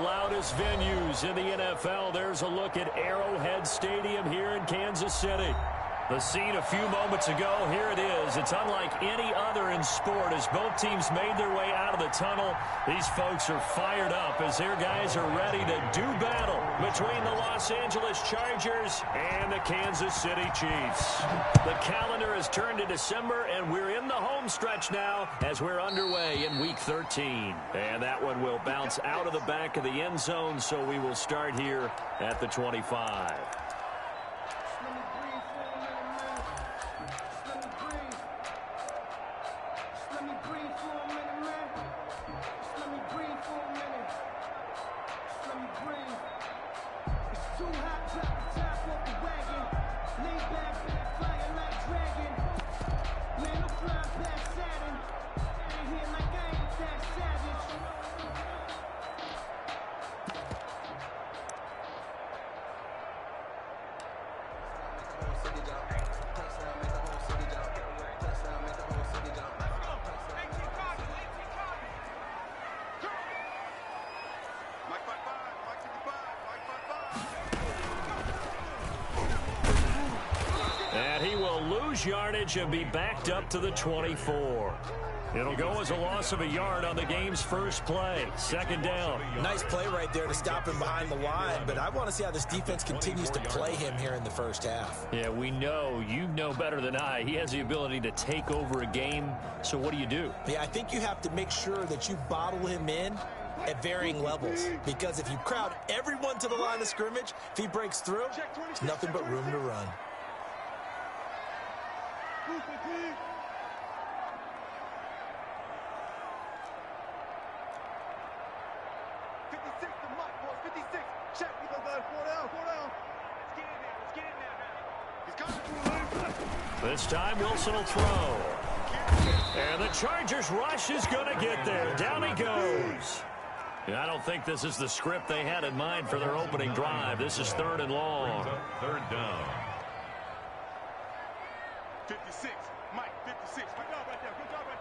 loudest venues in the NFL. There's a look at Arrowhead Stadium here in Kansas City. The scene a few moments ago, here it is. It's unlike any other in sport as both teams made their way out of the tunnel. These folks are fired up as their guys are ready to do battle between the Los Angeles Chargers and the Kansas City Chiefs. The calendar has turned to December, and we're in the home stretch now as we're underway in Week 13. And that one will bounce out of the back of the end zone, so we will start here at the 25. And he will lose yardage and be backed up to the 24. It'll go as a loss of a yard on the game's first play. Second down. Nice play right there to stop him behind the line, but I want to see how this defense continues to play him here in the first half. Yeah, we know. You know better than I. He has the ability to take over a game, so what do? Yeah, I think you have to make sure that you bottle him in at varying levels, because if you crowd everyone to the line of scrimmage, if he breaks through, there's nothing but room to run. This time Wilson will throw. And the Chargers rush is going to get there. Down he goes. And I don't think this is the script they had in mind for their opening drive. This is third and long. Third down. 56. Mike, 56. Good job right there. Good job right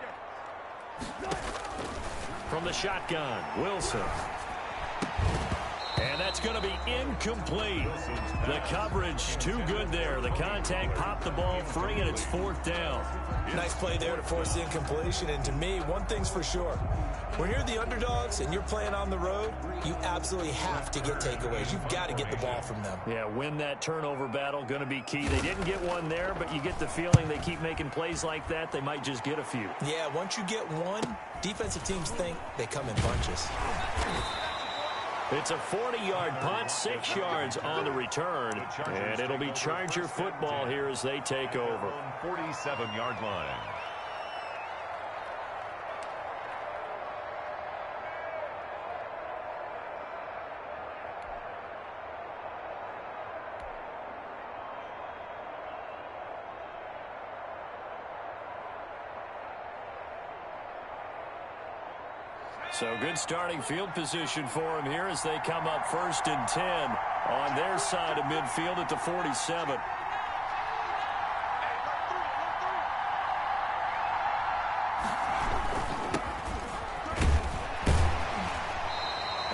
there. From the shotgun, Wilson. And that's going to be incomplete. The coverage too good there. The contact popped the ball free, and it's fourth down. Nice play there to force the incompletion. And to me, one thing's for sure. When you're the underdogs and you're playing on the road, you absolutely have to get takeaways. You've got to get the ball from them. Yeah, win that turnover battle, going to be key. They didn't get one there, but you get the feeling they keep making plays like that, they might just get a few. Yeah, once you get one, defensive teams think they come in bunches. It's a 40-yard punt, 6 yards on the return, and it'll be Charger football here as they take over. 47-yard line. So good starting field position for him here as they come up 1st and 10 on their side of midfield at the 47.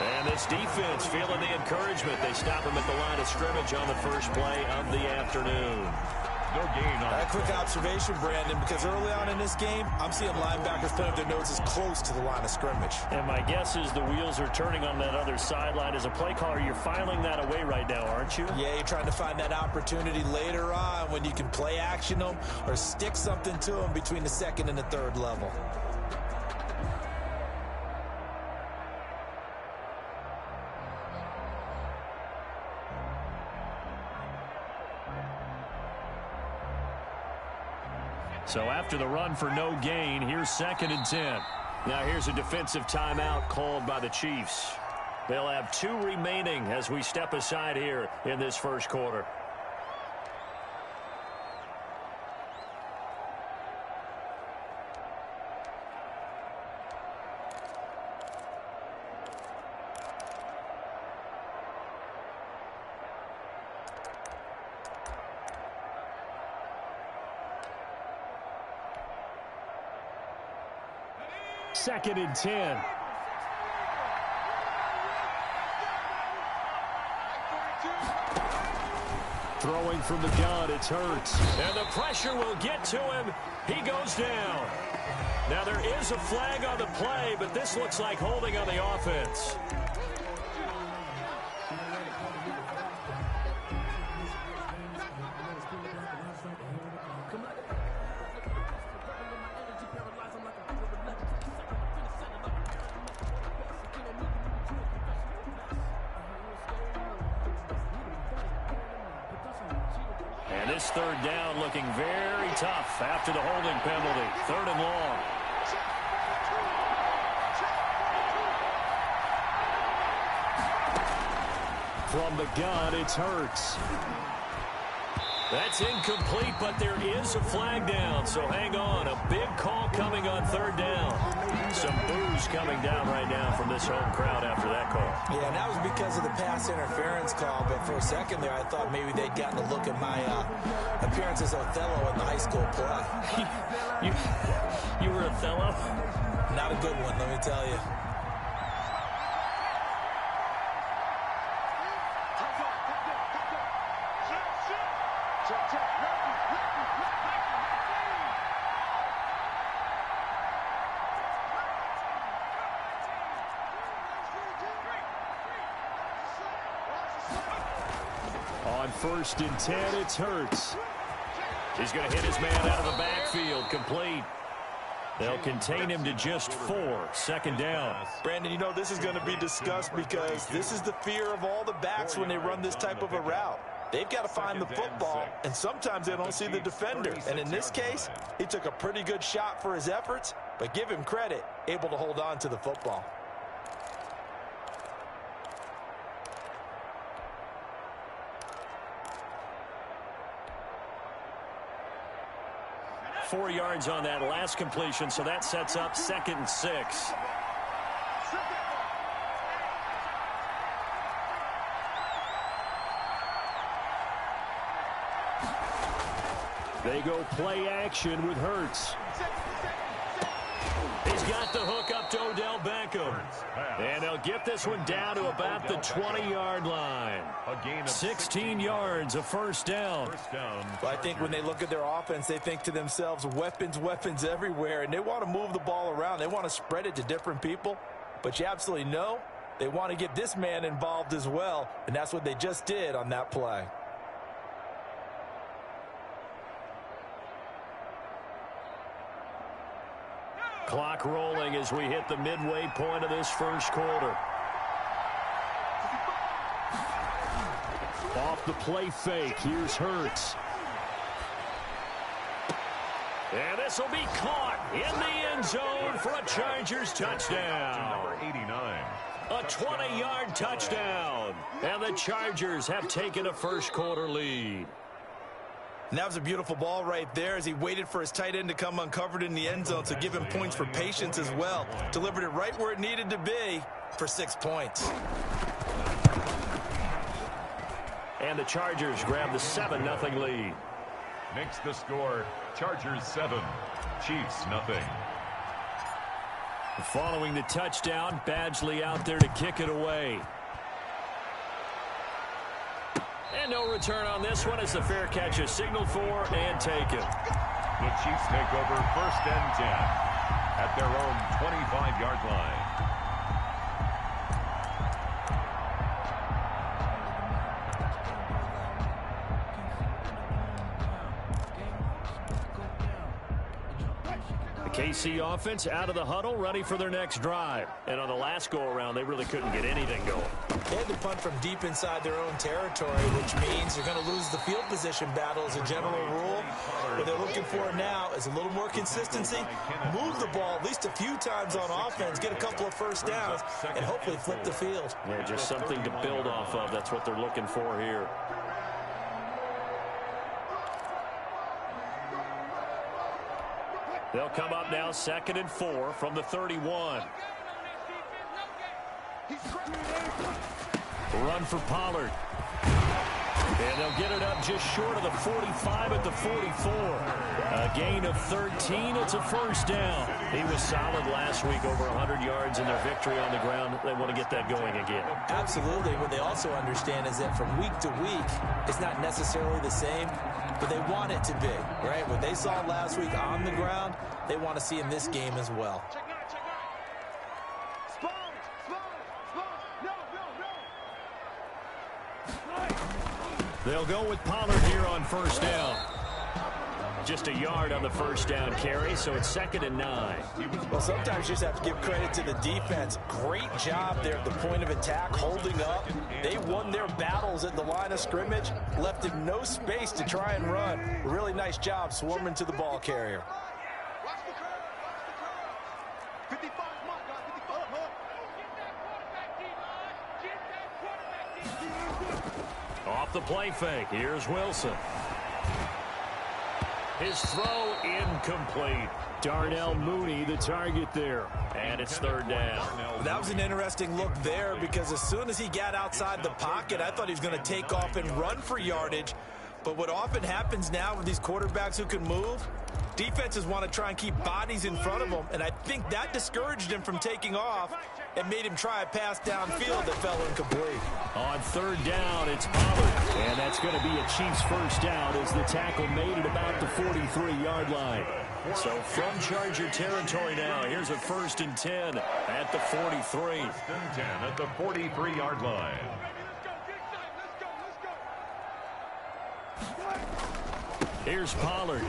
And this defense feeling the encouragement. They stop him at the line of scrimmage on the first play of the afternoon. No gain on a quick observation, Brandon, because early on in this game, I'm seeing linebackers putting up their noses close to the line of scrimmage. And my guess is the wheels are turning on that other sideline. As a play caller, you're filing that away right now, aren't you? Yeah, you're trying to find that opportunity later on when you can play action them or stick something to them between the second and the third level. So after the run for no gain, here's 2nd and 10. Now here's a defensive timeout called by the Chiefs. They'll have 2 remaining as we step aside here in this first quarter. Second and 10. Throwing from the gun, it's Hurts. And the pressure will get to him. He goes down. Now there is a flag on the play, but this looks like holding on the offense. And this third down looking very tough after the holding penalty. 3rd and long. From the gun, it's Hurts. That's incomplete, but there is a flag down, so hang on. A big call coming on 3rd down. Some boos coming down right now from this home crowd after that call. Yeah, and that was because of the pass interference call, but for a second there, I thought maybe they'd gotten a look at my appearance as Othello in the high school play. You were Othello? Not a good one, let me tell you. On 1st and 10, it's Hurts. He's going to hit his man out of the backfield, complete. They'll contain him to just 4. 2nd down. Brandon, you know this is going to be discussed because this is the fear of all the backs when they run this type of a route. They've got to find the football, and sometimes they don't see the defender. And in this case, he took a pretty good shot for his efforts, but give him credit, able to hold on to the football. Four yards on that last completion, so that sets up 2nd and 6. They go play action with Hurts. He's got the hook up to Odell Beckham. And they'll get this one down to about the 20-yard line. 16 yards, a 1st down. Well, I think when they look at their offense, they think to themselves, weapons, weapons everywhere. And they want to move the ball around. They want to spread it to different people. But you absolutely know they want to get this man involved as well. And that's what they just did on that play. Clock rolling as we hit the midway point of this 1st quarter. Off the play fake, here's Hurts. And this will be caught in the end zone for a Chargers touchdown. Number 89. A 20-yard touchdown. And the Chargers have taken a 1st quarter lead. And that was a beautiful ball right there as he waited for his tight end to come uncovered in the end zone to give him points for patience as well. Delivered it right where it needed to be for 6 points. And the Chargers grab the 7-0 lead. Makes the score Chargers 7, Chiefs 0. Following the touchdown, Badgley out there to kick it away. And no return on this one as the fair catch is signaled for and taken. The Chiefs take over 1st and 10 at their own 25-yard line. KC offense out of the huddle, ready for their next drive. And on the last go-around, they really couldn't get anything going. They had to punt from deep inside their own territory, which means they're going to lose the field position battle as a general rule. What they're looking for now is a little more consistency, move the ball at least a few times on offense, get a couple of 1st downs, and hopefully flip the field. Yeah, just something to build off of. That's what they're looking for here. They'll come up now 2nd and 4 from the 31. Run for Pollard. And they'll get it up just short of the 45 at the 44. A gain of 13. It's a first down. He was solid last week, over 100 yards in their victory on the ground. They want to get that going again. Absolutely. What they also understand is that from week to week, it's not necessarily the same, but they want it to be, right? What they saw last week on the ground, they want to see in this game as well. Check nine, check nine. They'll go with Pollard here on first down. Just a yard on the first down carry, so it's 2nd and 9. Well, sometimes you just have to give credit to the defense. Great job there at the point of attack, holding up. They won their battles at the line of scrimmage, left him no space to try and run. Really nice job swarming to the ball carrier. Watch the curve, watch the curve. 55, come on, guys, 55. Get that quarterback deep. Off the play fake, here's Wilson. His throw incomplete. Darnell Mooney, the target there. And it's 3rd down. That was an interesting look there because as soon as he got outside the pocket, I thought he was going to take off and run for yardage. But what often happens now with these quarterbacks who can move, defenses want to try and keep bodies in front of them. And I think that discouraged him from taking off and made him try a pass downfield that fell incomplete. On 3rd down, it's Pollard. And that's going to be a Chiefs first down as the tackle made it about the 43-yard line. So from Charger territory now, here's a 1st and 10 at the 43. 1st and 10 at the 43-yard line. Here's Pollard.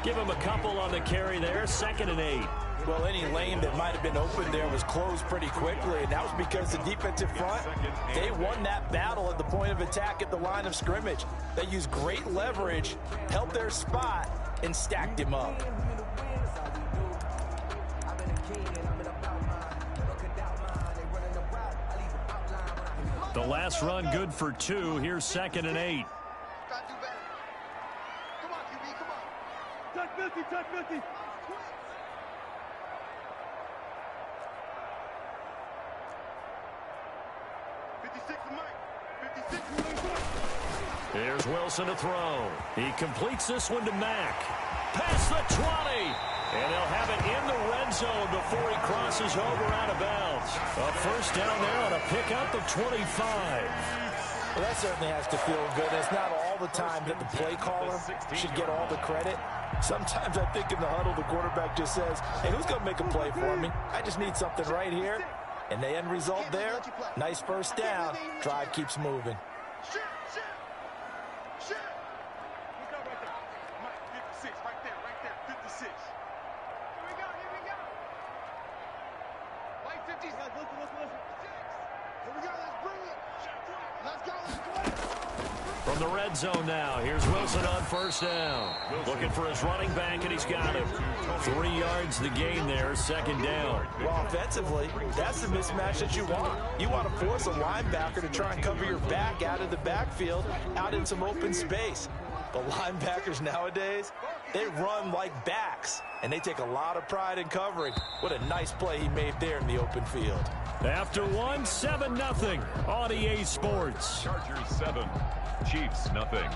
Give him a couple on the carry there. 2nd and 8. Well, any lane that might have been open there was closed pretty quickly, and that was because the defensive front, they won that battle at the point of attack at the line of scrimmage. They used great leverage, held their spot, and stacked him up. The last run good for 2. Here's 2nd and 8. Gotta do better. Come on, QB, come on. Touch 50, touch 50. 56 for Mike. 56 for Mike. Here's Wilson to throw. He completes this one to Mack. Past the 20. And they'll have it in the red zone before he crosses over out of bounds. A first down there on a pickup of 25. Well, that certainly has to feel good. It's not all the time that the play caller should get all the credit. Sometimes I think in the huddle, the quarterback just says, hey, who's going to make a play for me? I just need something right here. And the end result there, nice first down. Drive keeps moving. Shit. Look out right there. Mike, 56, right there, 56. Here we go. Mike, 56. Listen. Here we go, let's bring it. Let's go. From the red zone now, here's Wilson on first down. Looking for his running back, and he's got him. 3 yards the gain there, 2nd down. Well, offensively, that's the mismatch that you want. You want to force a linebacker to try and cover your back out of the backfield, out in some open space. The linebackers nowadays, they run like backs, and they take a lot of pride in covering. What a nice play he made there in the open field. After 1, 7-0 on EA Sports. Chargers 7, Chiefs nothing.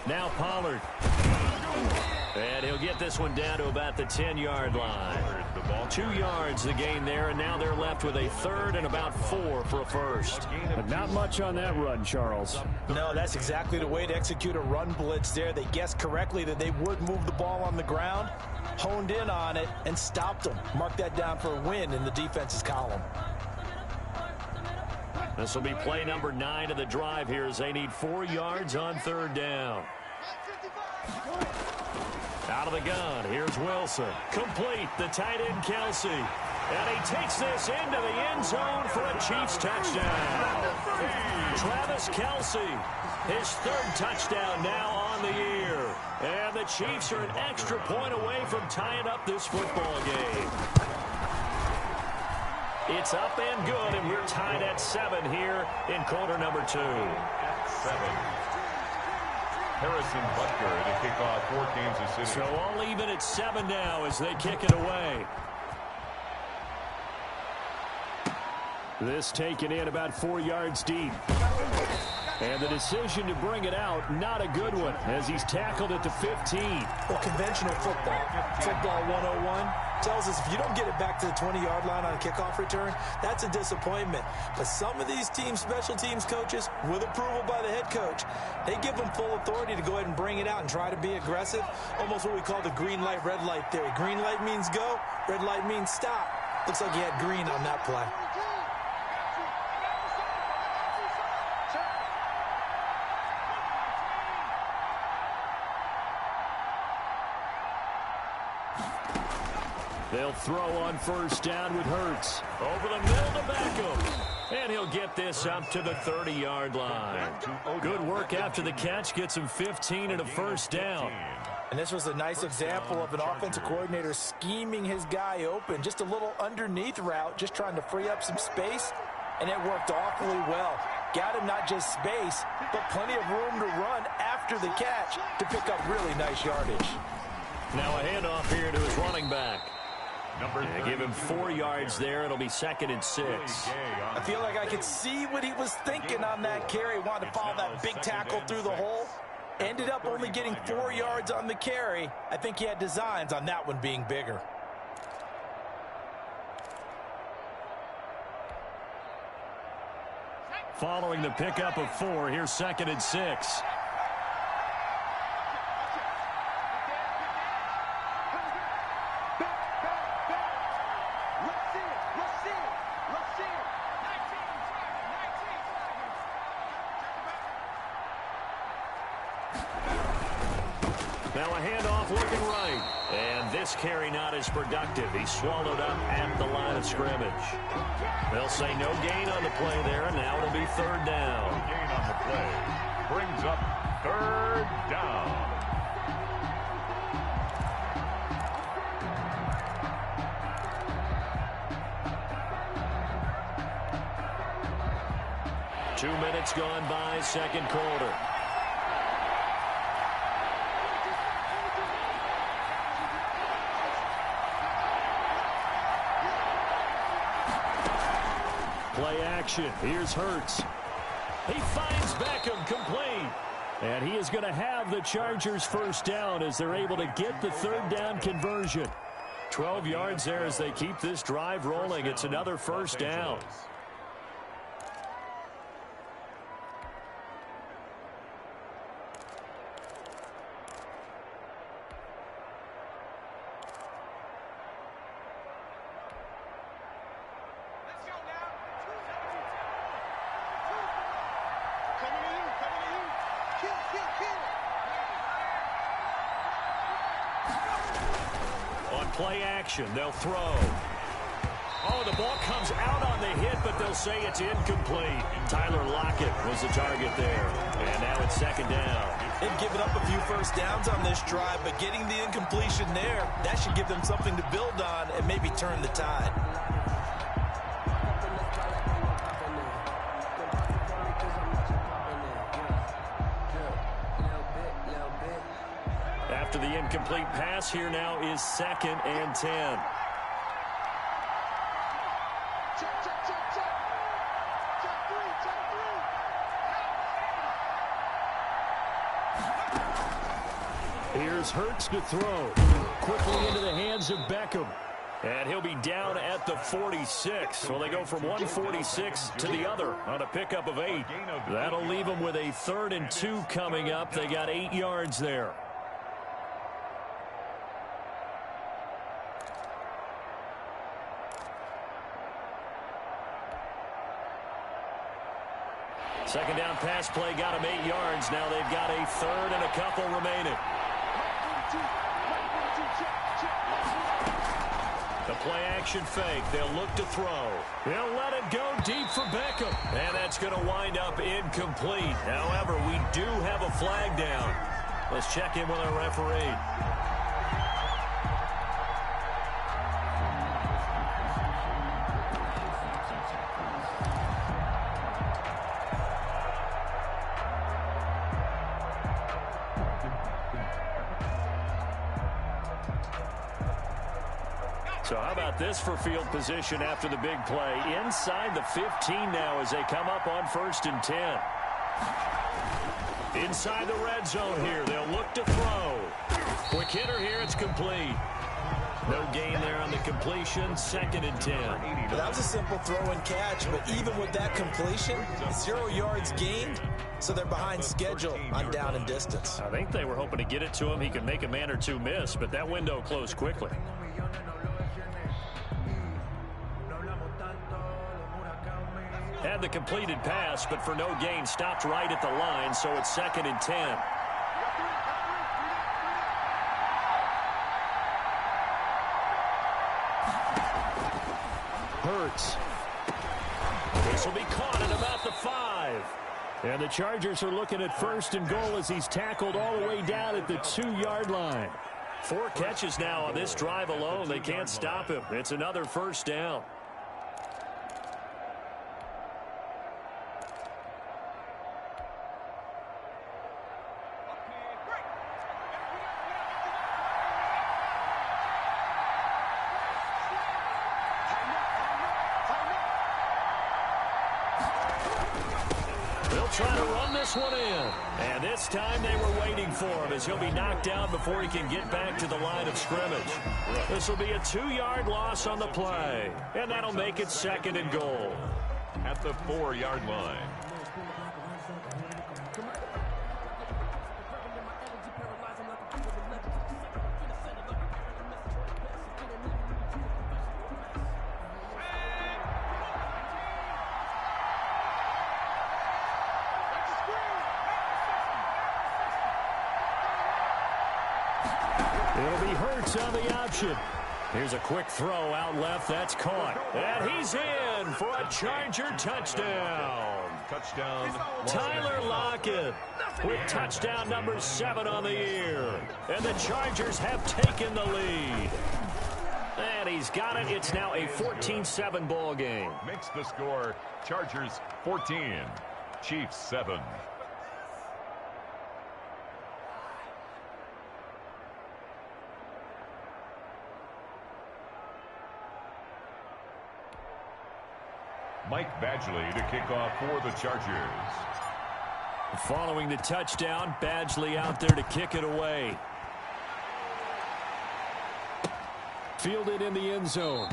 Now Pollard. And he'll get this one down to about the 10-yard line. 2 yards the gain there, and now they're left with a 3rd and about 4 for a first. But not much on that run, Charles. No, that's exactly the way to execute a run blitz there. They guessed correctly that they would move the ball on the ground, honed in on it, and stopped them. Mark that down for a win in the defense's column. This will be play number 9 of the drive here as they need 4 yards on 3rd down. Out of the gun, here's Wilson. Complete, the tight end Kelsey. And he takes this into the end zone for a Chiefs touchdown. Travis Kelce, his third touchdown now on the year. And the Chiefs are an extra point away from tying up this football game. It's up and good, and we're tied at 7 here in quarter number 2. At 7. Harrison Butker to kick off for Kansas City. So all even at 7 now as they kick it away. This taken in about 4 yards deep. And the decision to bring it out, not a good one, as he's tackled at the 15. Well, conventional football, football 101, tells us if you don't get it back to the 20-yard line on a kickoff return, that's a disappointment. But some of these special teams coaches, with approval by the head coach, they give them full authority to go ahead and bring it out and try to be aggressive, almost what we call the green light, red light theory. Green light means go, red light means stop. Looks like he had green on that play. They'll throw on first down with Hurts. Over the middle to Beckham. And he'll get this up to the 30-yard line. Good work after the catch. Gets him 15 and a first down. And this was a nice example of an offensive coordinator scheming his guy open. Just a little underneath route, just trying to free up some space. And it worked awfully well. Got him not just space, but plenty of room to run after the catch to pick up really nice yardage. Now a handoff here to his running back. They give him 4 yards there. It'll be 2nd and 6. I feel like I could see what he was thinking on that carry. Wanted to follow that big tackle through the hole. Ended up only getting 4 yards on the carry. I think he had designs on that one being bigger. Following the pickup of 4, here's 2nd and 6. Now a handoff looking right. And this carry not as productive. He's swallowed up at the line of scrimmage. They'll say no gain on the play there, and now it'll be 3rd down. No gain on the play. Brings up 3rd down. Two minutes gone by, second quarter. Play action. Here's Hurts. He finds Beckham complete. And he is going to have the Chargers first down as they're able to get the 3rd down conversion. 12 yards there as they keep this drive rolling. It's another first down. Play action. They'll throw. Oh, the ball comes out on the hit, but they'll say it's incomplete. Tyler Lockett was the target there. And now it's 2nd down. They've given up a few first downs on this drive, but getting the incompletion there, that should give them something to build on and maybe turn the tide. After the incomplete pass, here now is 2nd and 10. Here's Hurts to throw. Quickly into the hands of Beckham. And he'll be down at the 46. So they go from 146 to the other on a pickup of 8. That'll leave them with a 3rd and 2 coming up. They got 8 yards there. Second down pass play got him 8 yards. Now they've got a 3rd and a couple remaining. The play action fake. They'll look to throw. They'll let it go deep for Beckham. And that's going to wind up incomplete. However, we do have a flag down. Let's check in with our referee. So how about this for field position after the big play? Inside the 15 now as they come up on 1st and 10. Inside the red zone here. They'll look to throw. Quick hitter here. It's complete. No gain there on the completion. 2nd and 10. That was a simple throw and catch, but even with that completion, 0 yards gained, so they're behind schedule on down and distance. I think they were hoping to get it to him. He could make a man or two miss, but that window closed quickly. Had the completed pass, but for no gain, stopped right at the line, so it's 2nd and 10. Hurts. This will be caught at about the 5. And the Chargers are looking at 1st and goal as he's tackled all the way down at the 2-yard line. 4 catches now on this drive alone. They can't stop him. It's another 1st down. Trying to run this one in. And this time they were waiting for him as he'll be knocked down before he can get back to the line of scrimmage. This will be a 2-yard loss on the play. And that'll make it 2nd and goal. At the 4-yard line. It'll be Hurts on the option. Here's a quick throw out left. That's caught. And he's in for a Charger touchdown. Touchdown. Tyler Lockett with touchdown number 7 on the year. And the Chargers have taken the lead. And he's got it. It's now a 14-7 ball game. Makes the score Chargers 14, Chiefs 7. Mike Badgley to kick off for the Chargers. Following the touchdown, Badgley out there to kick it away. Fielded in the end zone.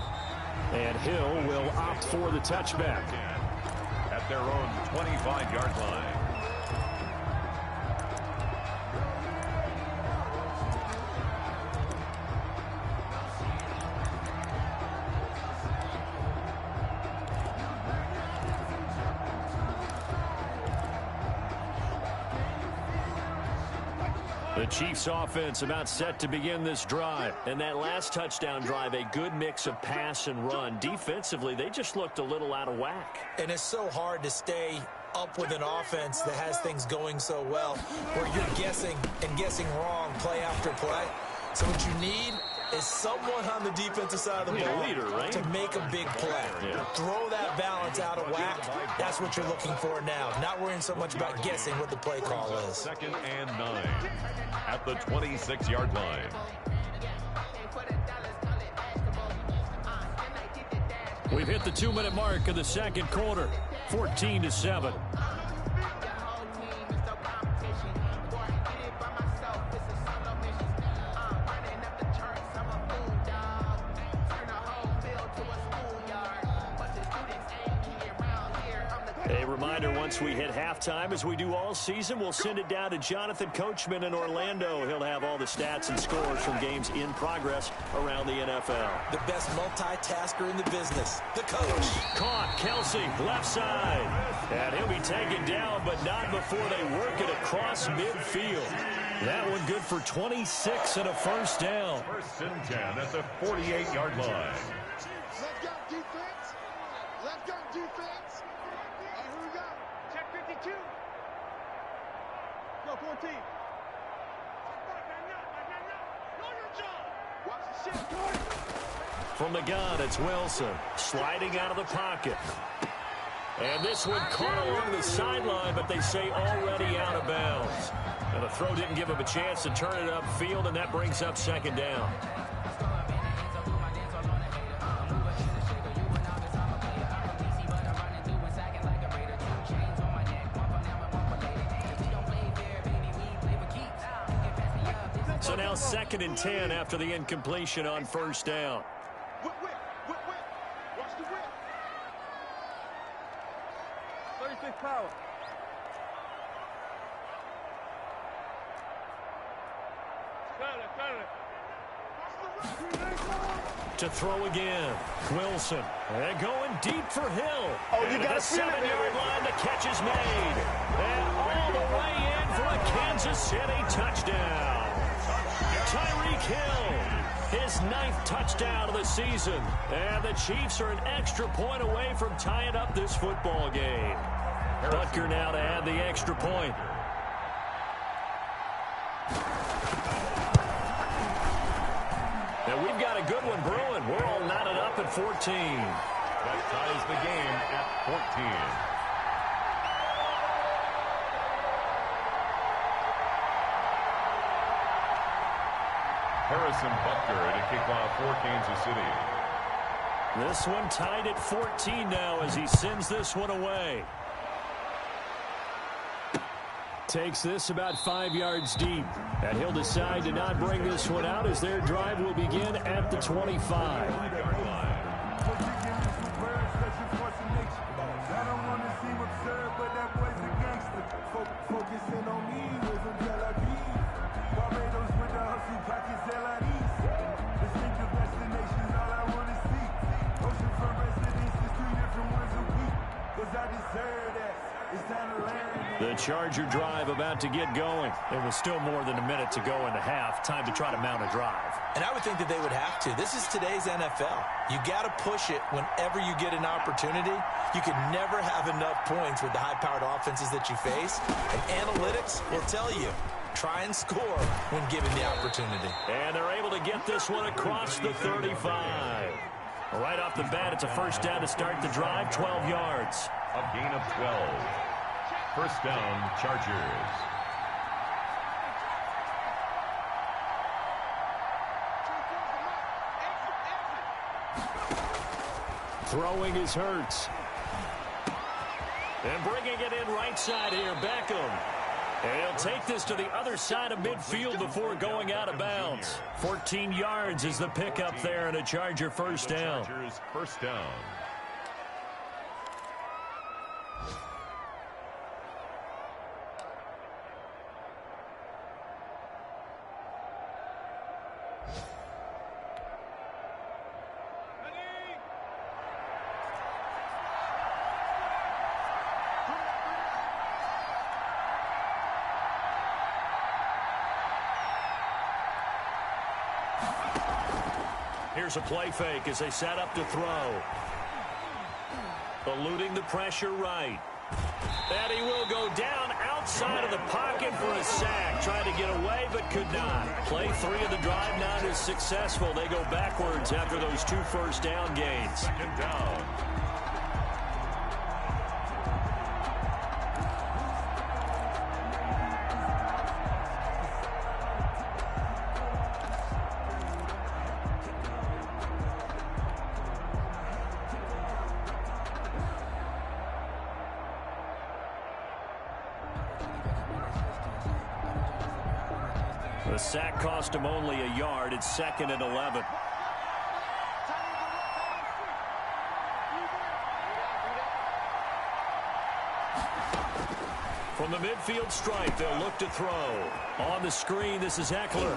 And Hill will opt for the touchback. At their own 25-yard line. The Chiefs offense about set to begin this drive. And that last touchdown drive, a good mix of pass and run. Defensively, they just looked a little out of whack. And it's so hard to stay up with an offense that has things going so well, where you're guessing and guessing wrong play after play. So what you need is someone on the defensive side of the ball to make a big play. Yeah. Throw that balance out of whack. That's what you're looking for now. Not worrying so much about guessing what the play call is. 2nd and 9 at the 26-yard line. We've hit the 2-minute mark of the second quarter. 14-7. A reminder, once we hit halftime, as we do all season, we'll send it down to Jonathan Coachman in Orlando. He'll have all the stats and scores from games in progress around the NFL. The best multitasker in the business, the coach. Caught, Kelsey, left side. And he'll be taken down, but not before they work it across midfield. That one good for 26 and a first down. First and 10 at the 48-yard line. Left guard defense. Left guard defense. All right, here we go. Check 52. Go 14. Watch the shit. From the gun, it's Wilson sliding out of the pocket. And this one caught along the sideline, but they say already out of bounds. And the throw didn't give him a chance to turn it upfield, and that brings up second down. So now 2nd and 10 after the incompletion on first down. Whip. Watch the whip. 36 power. To throw again, Wilson. And going deep for Hill. Oh, you got the 7-yard line, the catch is made. And all the way in for a Kansas City touchdown. Tyreek Hill, his 9th touchdown of the season. And the Chiefs are an extra point away from tying up this football game. Butker now to add the extra point. And we've got a good one brewing. We're all knotted up at 14. That ties the game at 14. Harrison Butker to kick off for Kansas City. This one tied at 14 now as he sends this one away. Takes this about 5 yards deep. And he'll decide to not bring this one out as their drive will begin at the 25. The Charger drive about to get going. There was still more than a minute to go in the half. Time to try to mount a drive. And I would think that they would have to. This is today's NFL. You got to push it whenever you get an opportunity. You can never have enough points with the high-powered offenses that you face. And analytics will tell you, try and score when given the opportunity. And they're able to get this one across the 35. Right off the bat, it's a first down to start the drive, 12 yards. A gain of 12. First down, Chargers. Throwing is Hurts. And bringing it in right side here, Beckham. And he'll take this to the other side of midfield before going out of bounds. 14 yards is the pickup there and a Charger first down. Chargers first down. Here's a play fake as they set up to throw. Eluding the pressure right. And he will go down outside of the pocket for a sack. Tried to get away but could not. Play 3 of the drive not as successful. They go backwards after those 2 first down gains. Second down. The sack cost him only a yard. It's 2nd and 11. From the midfield stripe, they'll look to throw. On the screen, this is Eckler.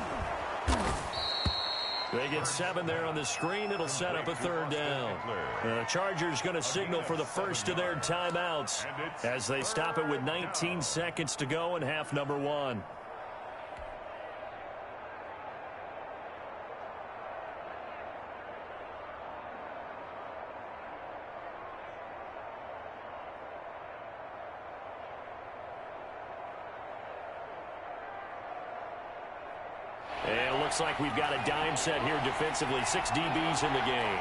They get 7 there on the screen. It'll set up a 3rd down. The Chargers going to signal for the first of their timeouts as they stop it with 19 seconds to go in half number 1. And it looks like we've got a dime set here defensively. 6 DBs in the game.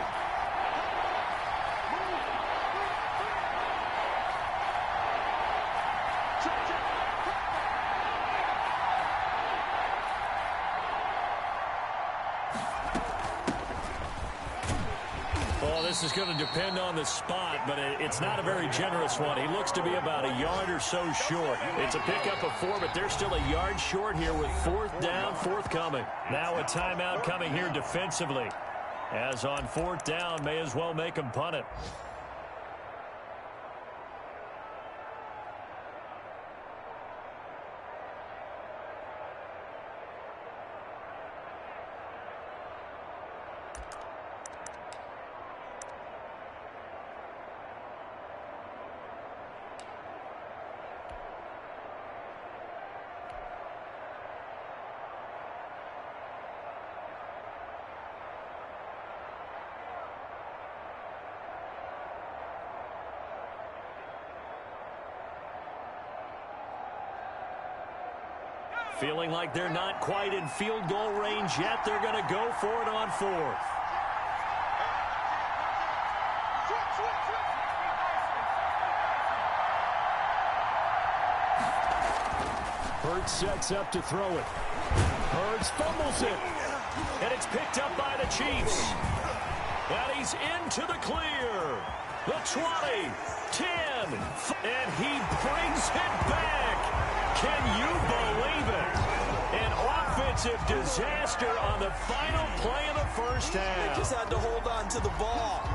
This is going to depend on the spot, but it's not a very generous one. He looks to be about a yard or so short. It's a pickup of 4, but they're still a yard short here with 4th down, forthcoming. Now a timeout coming here defensively. As on 4th down, may as well make them punt it. Feeling like they're not quite in field goal range yet. They're going to go for it on 4th. Hurts sets up to throw it. Hurts fumbles it. And it's picked up by the Chiefs. And he's into the clear. The 20, 10, and he brings it back. Can you believe it? An offensive disaster on the final play of the first half. They just had to hold on to the ball.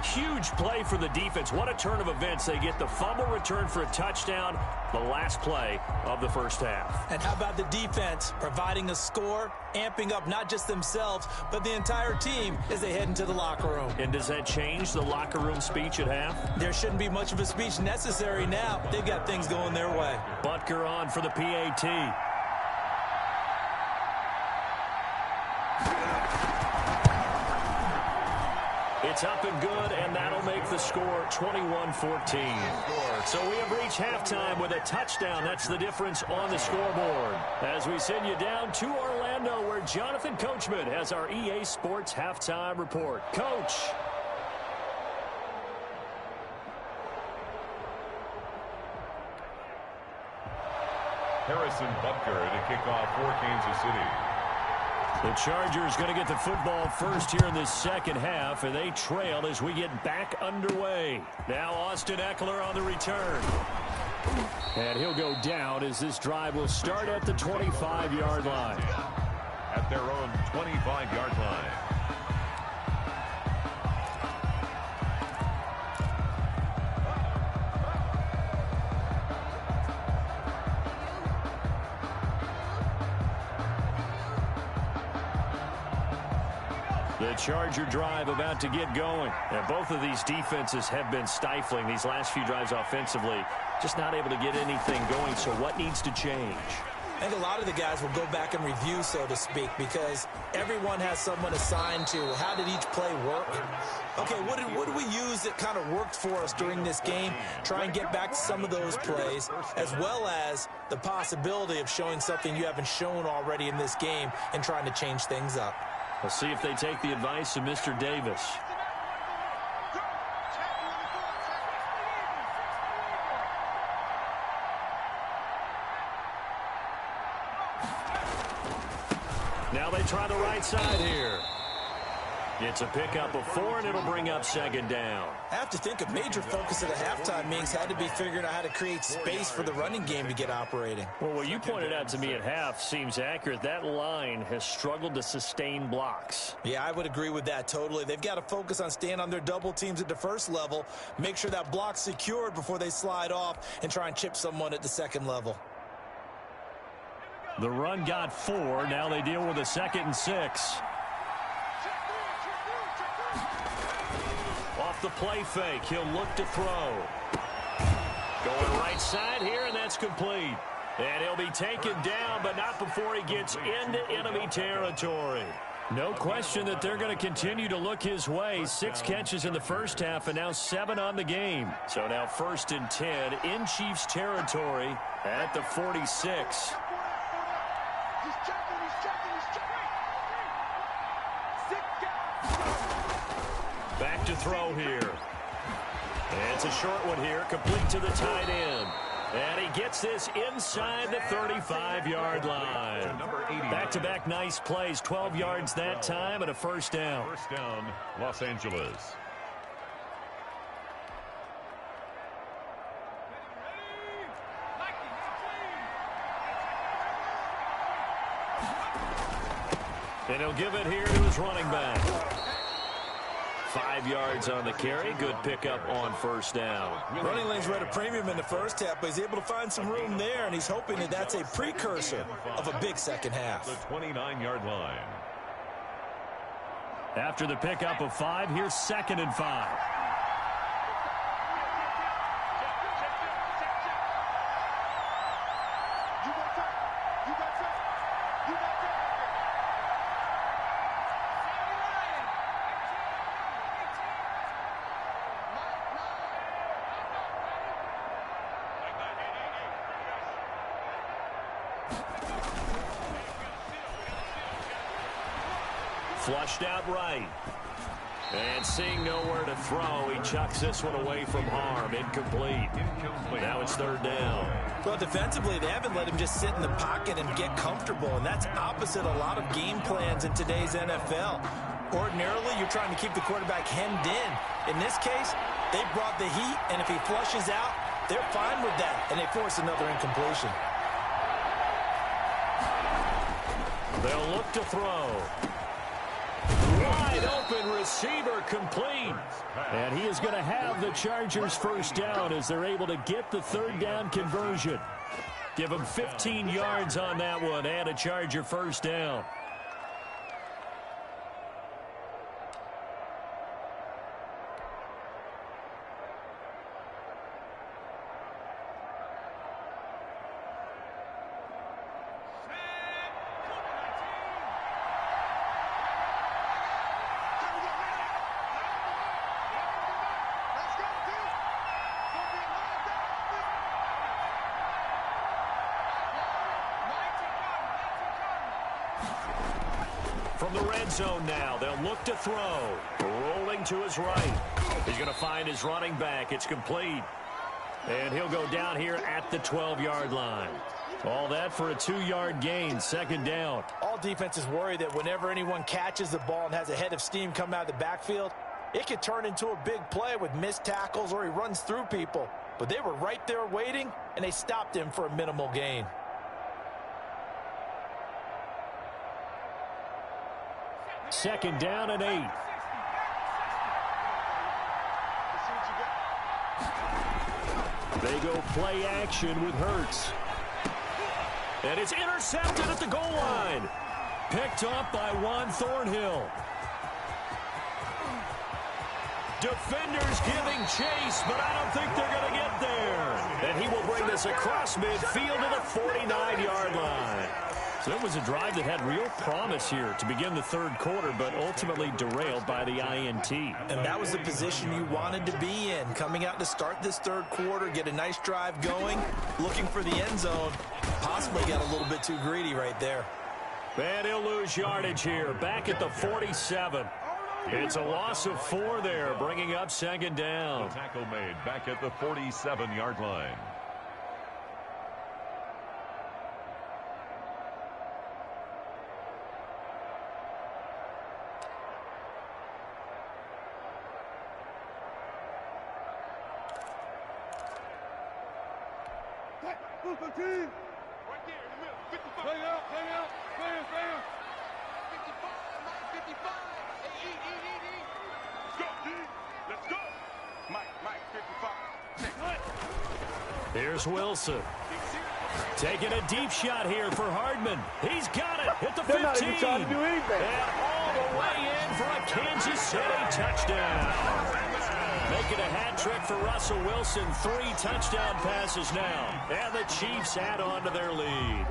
Huge play for the defense. What a turn of events. They get the fumble return for a touchdown, the last play of the first half. And how about the defense providing a score, amping up not just themselves, but the entire team as they head into the locker room. And does that change the locker room speech at half? There shouldn't be much of a speech necessary now. They've got things going their way. Butker on for the PAT. It's up and good, and that'll make the score 21-14. So we have reached halftime with a touchdown. That's the difference on the scoreboard. As we send you down to Orlando, where Jonathan Coachman has our EA Sports halftime report. Coach. Harrison Butker to kick off for Kansas City. The Chargers going to get the football first here in this second half, and they trail as we get back underway. Now Austin Eckler on the return. And he'll go down as this drive will start at the 25-yard line. At their own 25-yard line. The Charger drive about to get going. And both of these defenses have been stifling these last few drives offensively. Just not able to get anything going. So what needs to change? I think a lot of the guys will go back and review, so to speak, because everyone has someone assigned to how did each play work. Okay, what did we use that kind of worked for us during this game? Try and get back to some of those plays, as well as the possibility of showing something you haven't shown already in this game and trying to change things up. We'll see if they take the advice of Mr. Davis. Now they try the right side here. It's a pickup of 4, and it'll bring up second down. I have to think a major focus of the halftime meetings had to be figuring out how to create space for the running game to get operating. Well, what you pointed out to me at half seems accurate. That line has struggled to sustain blocks. Yeah, I would agree with that totally. They've got to focus on staying on their double teams at the first level, make sure that block's secured before they slide off, and try and chip someone at the second level. The run got 4. Now they deal with a 2nd and 6. Off the play fake, he'll look to throw. Going right side here, and that's complete. And he'll be taken down, but not before he gets into enemy territory. No question that they're going to continue to look his way. 6 catches in the first half, and now 7 on the game. So now 1st and 10 in Chiefs territory at the 46. Back to throw here. It's a short one here, complete to the tight end. And he gets this inside the 35-yard line. Back-to-back nice plays, 12 yards that time and a first down. First down, Los Angeles. And he'll give it here to his running back. 5 yards on the carry. Good pickup on first down. Running lanes were at a premium in the first half, but he's able to find some room there, and he's hoping that that's a precursor of a big second half. The 29-yard line. After the pickup of 5, here's 2nd and 5. Flushed out right. And seeing nowhere to throw, he chucks this one away from harm. Incomplete. Now it's 3rd down. Well, defensively, they haven't let him just sit in the pocket and get comfortable, and that's opposite a lot of game plans in today's NFL. Ordinarily, you're trying to keep the quarterback hemmed in. In this case, they brought the heat, and if he flushes out, they're fine with that, and they force another incompletion. They'll look to throw. Wide open receiver, complete. And he is going to have the Chargers first down as they're able to get the 3rd down conversion. Give him 15 yards on that one and a Charger first down. From the red zone now, they'll look to throw. Rolling to his right. He's going to find his running back. It's complete. And he'll go down here at the 12-yard line. All that for a 2-yard gain, 2nd down. All defenses worry that whenever anyone catches the ball and has a head of steam come out of the backfield, it could turn into a big play with missed tackles or he runs through people. But they were right there waiting, and they stopped him for a minimal gain. Second down and 8. They go play action with Hurts. And it's intercepted at the goal line. Picked up by Juan Thornhill. Defenders giving chase, but I don't think they're going to get there. And he will bring this across midfield to the 49-yard line. So it was a drive that had real promise here to begin the 3rd quarter, but ultimately derailed by the INT. And that was the position you wanted to be in. Coming out to start this 3rd quarter, get a nice drive going, looking for the end zone. Possibly got a little bit too greedy right there. And he'll lose yardage here, back at the 47. It's a loss of 4 there, bringing up 2nd down. The tackle made back at the 47-yard line. Right there in the middle. 55. Play out. 55, Mike, 55. Hey, eat. Let's go, D. Let's go. Mike, 55. Here's Wilson. Taking a deep shot here for Hardman. He's got it. Hit the 15. They're not even trying to do anything. And all the way in for a Kansas City touchdown. Making a hat trick for Russell Wilson. 3 touchdown passes now. And the Chiefs add on to their lead.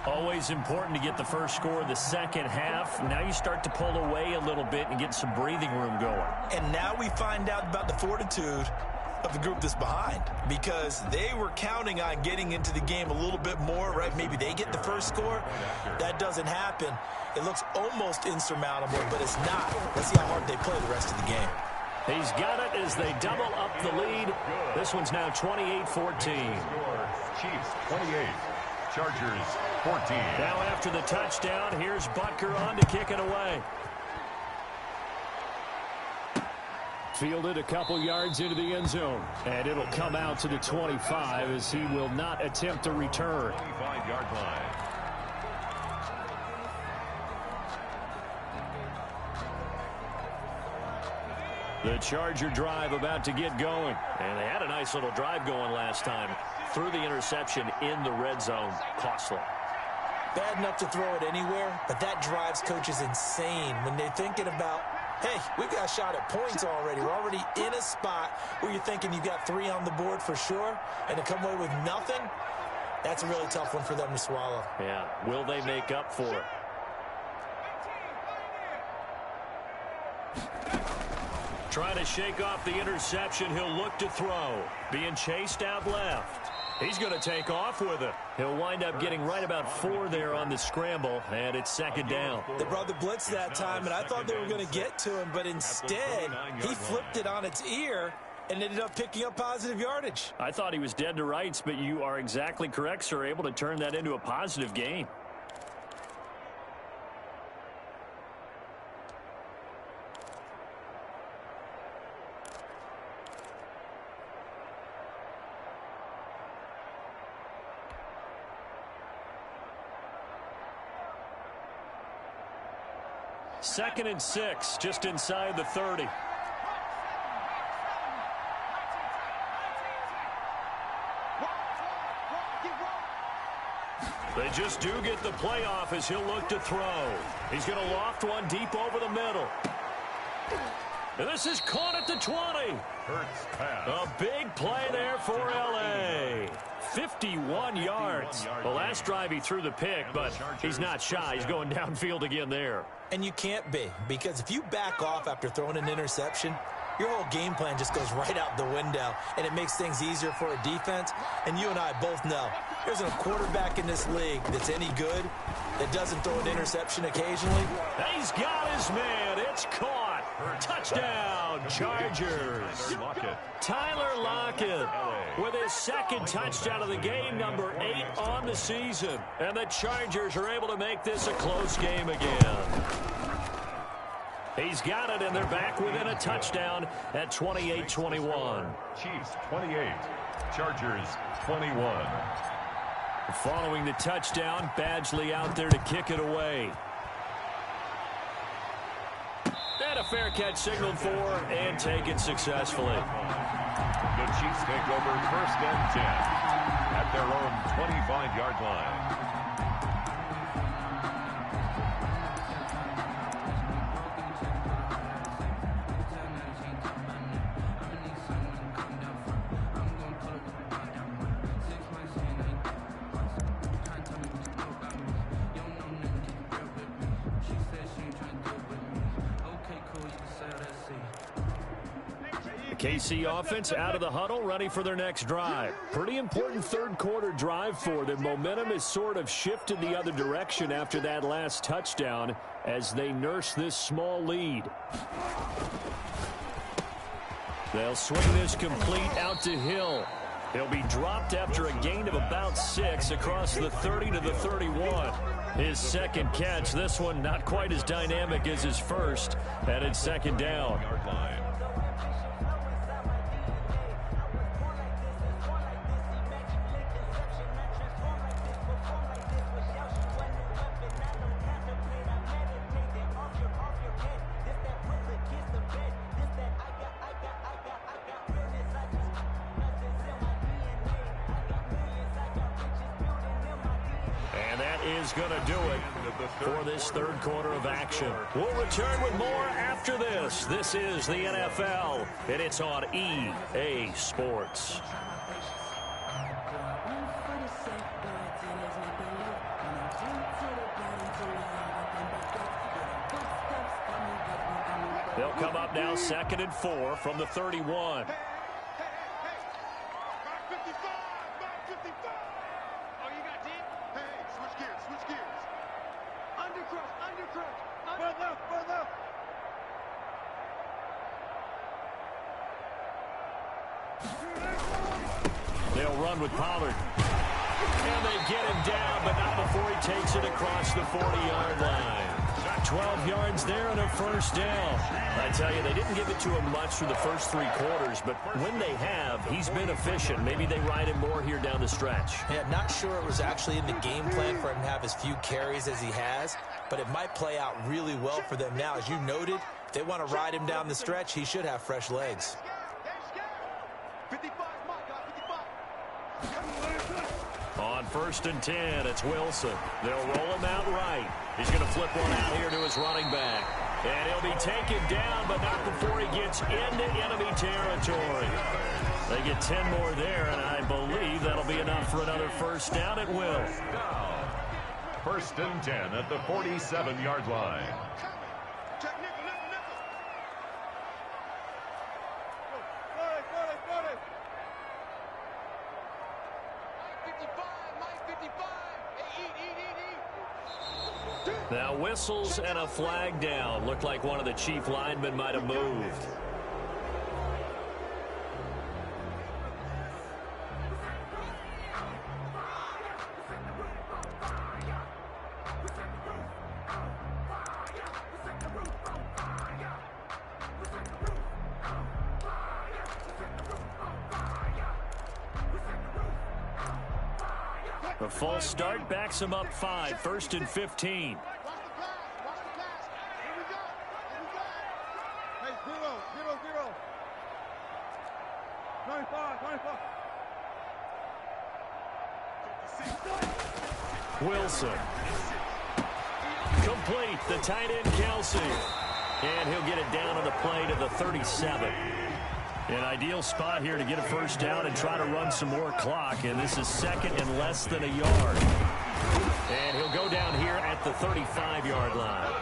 Always important to get the first score of the second half. Now you start to pull away a little bit and get some breathing room going. And now we find out about the fortitude of the group that's behind, because they were counting on getting into the game a little bit more, right? Maybe they get the first score. That doesn't happen. It looks almost insurmountable, but it's not. Let's see how hard they play the rest of the game. He's got it as they double up the lead. This one's now 28-14. Chiefs 28, Chargers 14. Now after the touchdown, here's Butker on to kick it away. Fielded a couple yards into the end zone. And it'll come out to the 25 as he will not attempt to return. 25-yard line. The Charger drive about to get going. And they had a nice little drive going last time. Threw the interception in the red zone. Costly. Bad enough to throw it anywhere, but that drives coaches insane when they're thinking about, hey, we've got a shot at points already. We're already in a spot where you're thinking you've got 3 on the board for sure, and to come away with nothing, that's a really tough one for them to swallow. Yeah, will they make up for it? Trying to shake off the interception. He'll look to throw. Being chased out left. He's going to take off with it. He'll wind up getting right about 4 there on the scramble, and it's second down. They brought the blitz that time, and I thought they were going to get to him, but instead, he flipped it on its ear and ended up picking up positive yardage. I thought he was dead to rights, but you are exactly correct, sir. Able to turn that into a positive gain. Second and 6, just inside the 30. They just do get the playoff as he'll look to throw. He's going to loft one deep over the middle. And this is caught at the 20. Hurts pass. A big play there for L.A. 51 yards. The last drive he threw the pick, but he's not shy. He's going downfield again there. And you can't be, because if you back off after throwing an interception, your whole game plan just goes right out the window, and it makes things easier for a defense. And you and I both know there's a quarterback in this league that's any good that doesn't throw an interception occasionally. He's got his man. It's caught. Touchdown, Chargers. Tyler Lockett with his second touchdown of the game, number 8 on the season. And the Chargers are able to make this a close game again. He's got it, and they're back within a touchdown at 28-21. Chiefs 28, Chargers 21. Following the touchdown, Badgley out there to kick it away. And a fair catch signaled for and taken successfully. The Chiefs take over first and 10 at their own 25-yard line. KC offense out of the huddle, ready for their next drive. Pretty important third quarter drive for them. Momentum has sort of shifted the other direction after that last touchdown as they nurse this small lead. They'll swing this complete out to Hill. He'll be dropped after a gain of about 6 across the 30 to the 31. His second catch, this one not quite as dynamic as his first, and it's second down. is going to do it for this third quarter of action. We'll return with more after this. This is the NFL, and it's on EA Sports. They'll come up now 2nd and 4 from the 31. They'll run with Pollard. And they get him down, but not before he takes it across the 40-yard line. 12 yards there and a first down. I tell you, they didn't give it to him much through the first 3 quarters, but when they have, he's been efficient. Maybe they ride him more here down the stretch. Yeah, not sure it was actually in the game plan for him to have as few carries as he has, but it might play out really well for them now. As you noted, if they want to ride him down the stretch, he should have fresh legs. On 1st and 10, it's Wilson. They'll roll him out right. He's going to flip one out here to his running back. And he'll be taken down, but not before he gets into enemy territory. They get 10 more there, and I believe that'll be enough for another first down. It will. 1st and 10 at the 47-yard line. Now whistles and a flag down. Looked like one of the chief linemen might have moved. A false start backs him up 5. 1st and 15. Wilson. Complete. The tight end, Kelsey. And he'll get it down on the play to the 37. An ideal spot here to get a first down and try to run some more clock. And this is 2nd and less than a yard. And he'll go down here at the 35-yard line.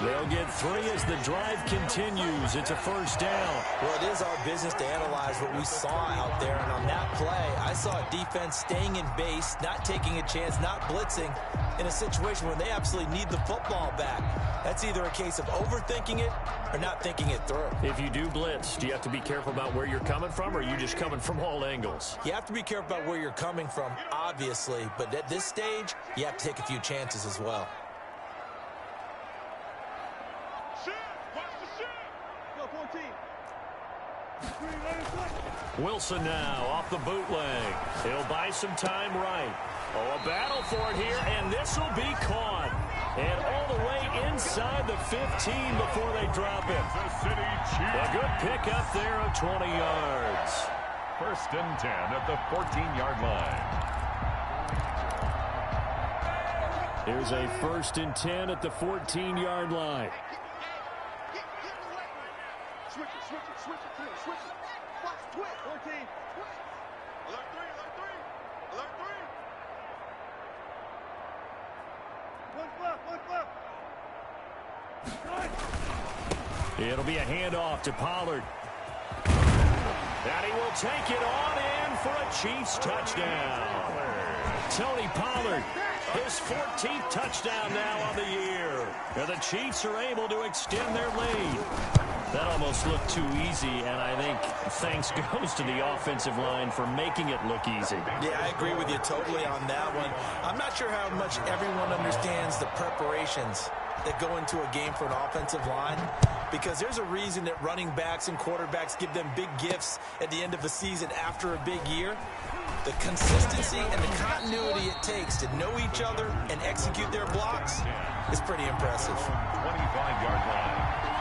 They'll get 3 as the drive continues. It's a first down. Well, it is our business to analyze what we saw out there. And on that play, I saw a defense staying in base, not taking a chance, not blitzing in a situation where they absolutely need the football back. That's either a case of overthinking it or not thinking it through. If you do blitz, do you have to be careful about where you're coming from, or are you just coming from all angles? You have to be careful about where you're coming from, obviously. But at this stage, you have to take a few chances as well. Wilson now off the bootleg. He'll buy some time right. Oh, a battle for it here, and this will be caught. And all the way inside the 15 before they drop him. A good pick up there of 20 yards. 1st and 10 at the 14-yard line. Here's a 1st and 10 at the 14-yard line. Switch it. Watch, twist. 14. Alert 3. One flip. It'll be a handoff to Pollard. And he will take it on in for a Chiefs touchdown. Tony Pollard, his 14th touchdown now on the year. And the Chiefs are able to extend their lead. That almost looked too easy, and I think thanks goes to the offensive line for making it look easy. Yeah, I agree with you totally on that one. I'm not sure how much everyone understands the preparations that go into a game for an offensive line, because there's a reason that running backs and quarterbacks give them big gifts at the end of a season after a big year. The consistency and the continuity it takes to know each other and execute their blocks is pretty impressive. 25-yard line.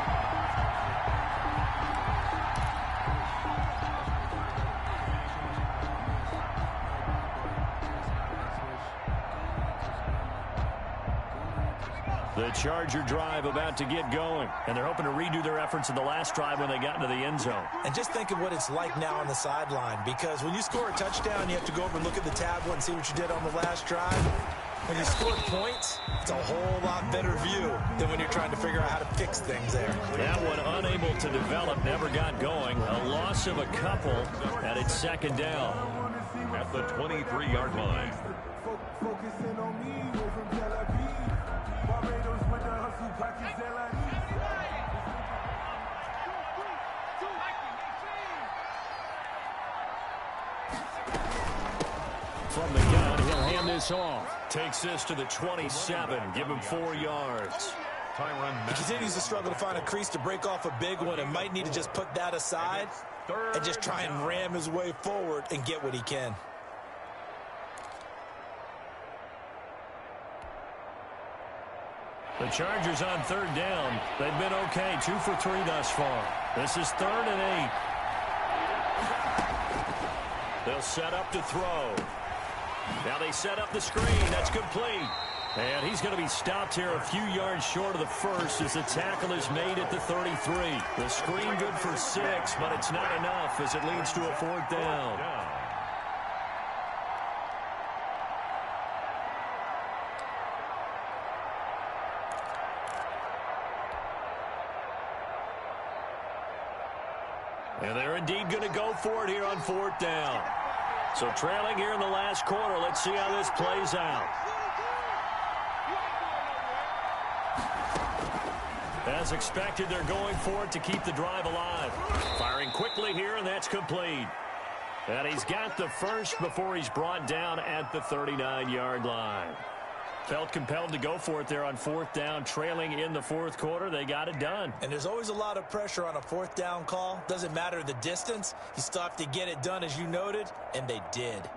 The Charger drive about to get going, and they're hoping to redo their efforts in the last drive when they got into the end zone. And just think of what it's like now on the sideline, because when you score a touchdown, you have to go over and look at the tablet and see what you did on the last drive. When you score points, it's a whole lot better view than when you're trying to figure out how to fix things there. That one unable to develop, never got going. A loss of a couple, and it's second down. At the 23-yard line. Focusing on me, we're from Tel Aviv. Barbados with the hustle, pockets From the gun, he'll hand this off. Takes this to the 27, give him 4 yards. He continues to struggle to find a crease to break off a big one and might need to just put that aside and just try and ram his way forward and get what he can. The Chargers on third down. They've been okay, 2 for 3 thus far. This is 3rd and 8. They'll set up to throw. Now they set up the screen. That's complete. And he's going to be stopped here a few yards short of the first as the tackle is made at the 33. The screen good for 6, but it's not enough as it leads to a 4th down. And they're indeed going to go for it here on 4th down. So trailing here in the last quarter. Let's see how this plays out. As expected, they're going for it to keep the drive alive. Firing quickly here, and that's complete. And he's got the first before he's brought down at the 39-yard line. Felt compelled to go for it there on 4th down, trailing in the 4th quarter. They got it done. And there's always a lot of pressure on a 4th down call. Doesn't matter the distance. You still have to get it done, as you noted, and they did.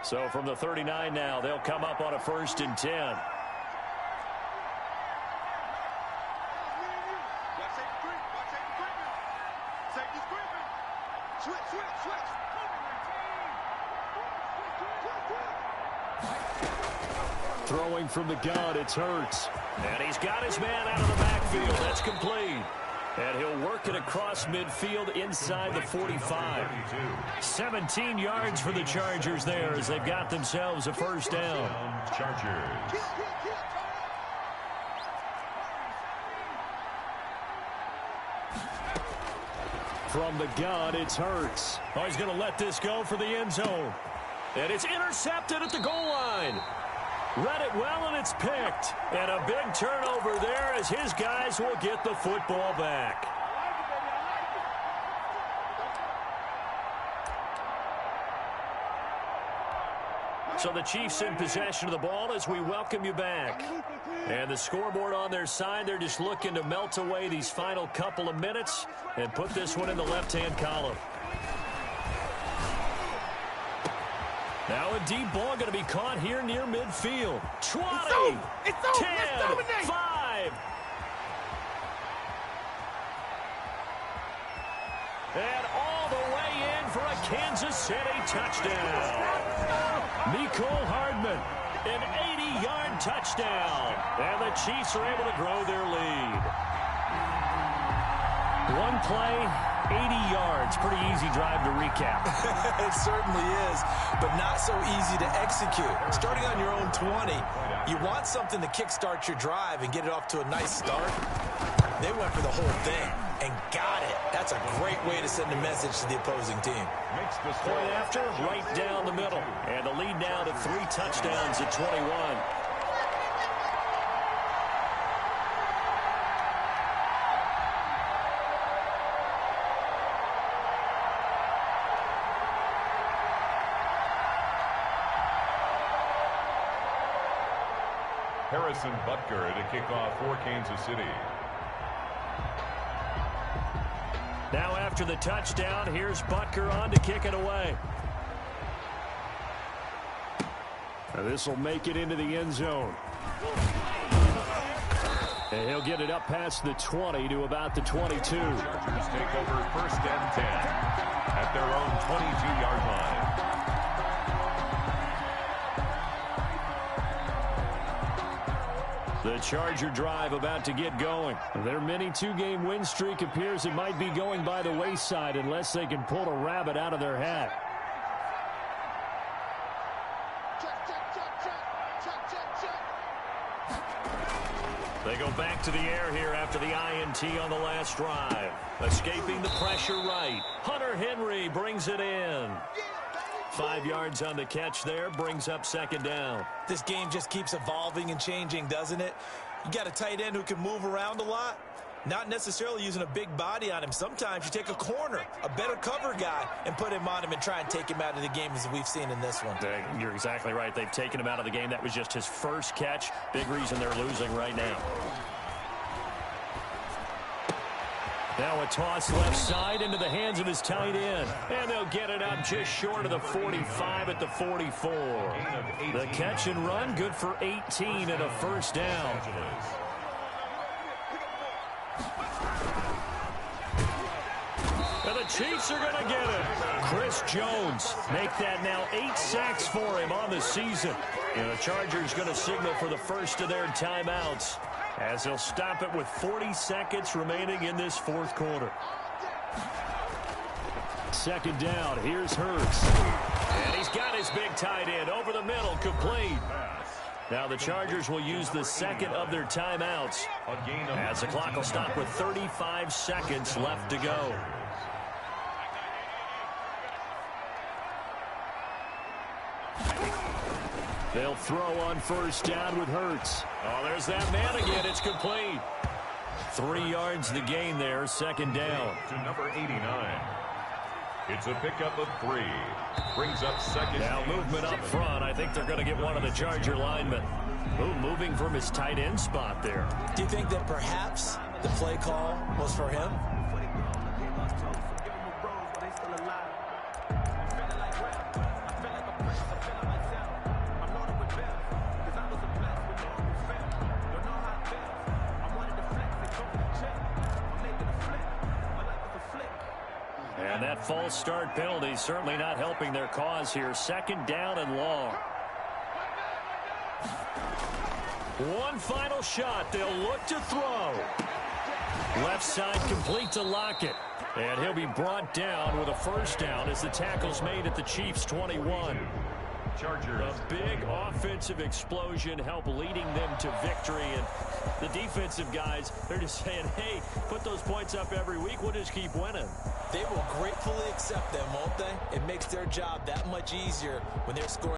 So from the 39 now, they'll come up on a 1st and 10. Throwing from the gun, it's Hurts. And he's got his man out of the backfield. That's complete. And he'll work it across midfield inside the 45. 17 yards for the Chargers there as they've got themselves a 1st down. Chargers. From the gun, it's Hurts. Oh, he's going to let this go for the end zone. And it's intercepted at the goal line. Read it well, and it's picked. And a big turnover there as his guys will get the football back. So the Chiefs in possession of the ball as we welcome you back. And the scoreboard on their side, they're just looking to melt away these final couple of minutes and put this one in the left-hand column. Now a deep ball going to be caught here near midfield. 20, it's over. 10, 5. And all the way in for a Kansas City touchdown. Mecole Hardman, an 80-yard touchdown. And the Chiefs are able to grow their lead. One play, 80 yards. Pretty easy drive to recap. It certainly is, but not so easy to execute. Starting on your own 20, you want something to kickstart your drive and get it off to a nice start. They went for the whole thing and got it. That's a great way to send a message to the opposing team. Point after, right down the middle. And the lead now to 3 touchdowns at 21. Harrison Butker to kick off for Kansas City. Now after the touchdown, here's Butker on to kick it away. This will make it into the end zone. And he'll get it up past the 20 to about the 22. Chargers take over 1st and 10 at their own 22-yard line. The Charger drive about to get going. Their mini two-game win streak appears it might be going by the wayside unless they can pull a rabbit out of their hat. They go back to the air here after the INT on the last drive. Escaping the pressure right. Hunter Henry brings it in. 5 yards on the catch there, brings up second down. This game just keeps evolving and changing, doesn't it? You got a tight end who can move around a lot. Not necessarily using a big body on him. Sometimes you take a corner, a better cover guy, and put him on him and try and take him out of the game as we've seen in this one. You're exactly right. They've taken him out of the game. That was just his first catch. Big reason they're losing right now. Now a toss left side into the hands of his tight end. And they'll get it up just short of the 45 at the 44. The catch and run, good for 18 and a first down. And the Chiefs are going to get it. Chris Jones make that now 8 sacks for him on the season. And the Chargers going to signal for the first of their timeouts as they'll stop it with 40 seconds remaining in this fourth quarter. Second down, here's Hurts. And he's got his big tight end over the middle, complete. Now the Chargers will use the second of their timeouts as the clock will stop with 35 seconds left to go. They'll throw on first down with Hurts. Oh, there's that man again. It's complete. 3 yards the gain there, second down. To number 89. It's a pickup of 3. Brings up second. Now movement up front. I think they're going to get one of the Charger linemen. Ooh, moving from his tight end spot there. Do you think that perhaps the play call was for him? And that false start penalty certainly not helping their cause here. Second down and long. One final shot. They'll look to throw. Left side complete to Lockett. And he'll be brought down with a first down as the tackle's made at the Chiefs' 21. Chargers. A big offensive explosion help leading them to victory. And the defensive guys, they're just saying, hey, put those points up every week. We'll just keep winning. They will gratefully accept them, won't they? It makes their job that much easier when they're scoring.